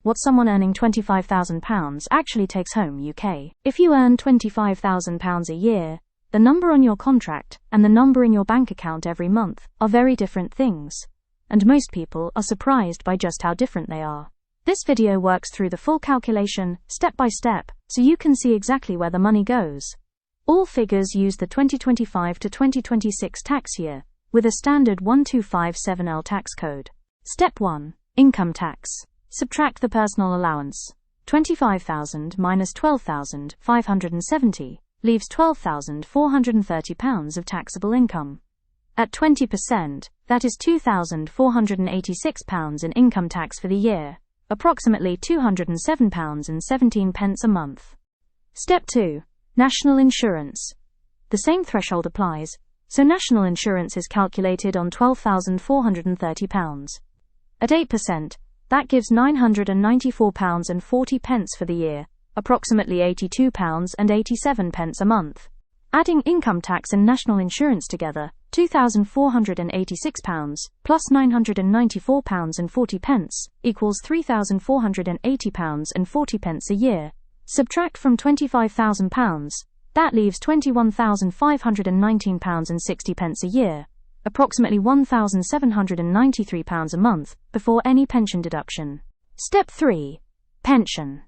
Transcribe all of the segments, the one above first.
what someone earning £25,000 actually takes home UK. If you earn £25,000 a year, the number on your contract and the number in your bank account every month are very different things, and most people are surprised by just how different they are. This video works through the full calculation, step by step, so you can see exactly where the money goes. All figures use the 2025 to 2026 tax year, with a standard 1257L tax code. Step 1. Income tax. Subtract the personal allowance. 25,000 minus 12,570 leaves £12,430 of taxable income. At 20%, that is £2,486 in income tax for the year, approximately £207.17 a month. Step 2. National insurance. The same threshold applies, so national insurance is calculated on £12,430. At 8%, that gives £994.40 for the year, approximately £82.87 a month. Adding income tax and national insurance together, £2,486 plus £994.40 equals £3,480.40 a year. Subtract from £25,000, that leaves £21,519.60 a year, approximately £1,793 a month, before any pension deduction. Step 3. Pension.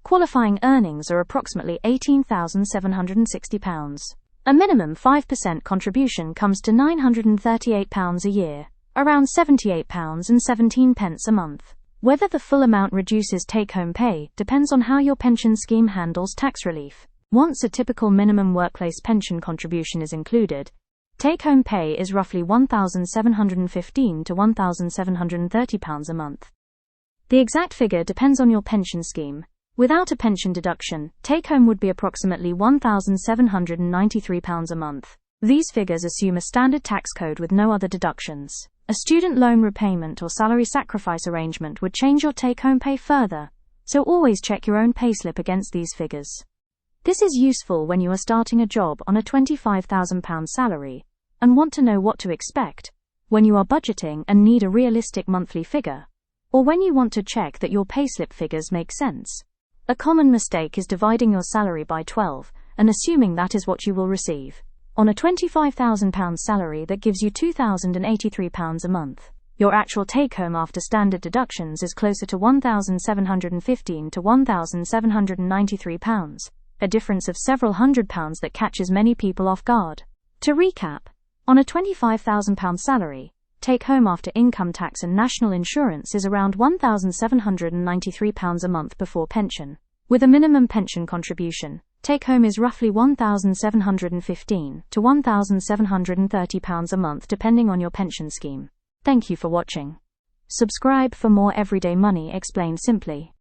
Qualifying earnings are approximately £18,760. A minimum 5% contribution comes to £938 a year, around £78.17 a month. Whether the full amount reduces take-home pay depends on how your pension scheme handles tax relief. Once a typical minimum workplace pension contribution is included, take-home pay is roughly £1,715 to £1,730 a month. The exact figure depends on your pension scheme. Without a pension deduction, take-home would be approximately £1,793 a month. These figures assume a standard tax code with no other deductions. A student loan repayment or salary sacrifice arrangement would change your take-home pay further, so always check your own payslip against these figures. This is useful when you are starting a job on a £25,000 salary and want to know what to expect, when you are budgeting and need a realistic monthly figure, or when you want to check that your payslip figures make sense. A common mistake is dividing your salary by 12 and assuming that is what you will receive. On a £25,000 salary, that gives you £2,083 a month. Your actual take-home after standard deductions is closer to £1,715 to £1,793, a difference of several £100s that catches many people off guard. To recap, on a £25,000 salary, take-home after income tax and national insurance is around £1,793 a month before pension. With a minimum pension contribution, take-home is roughly £1,715 to £1,730 a month depending on your pension scheme. Thank you for watching. Subscribe for more everyday money explained simply.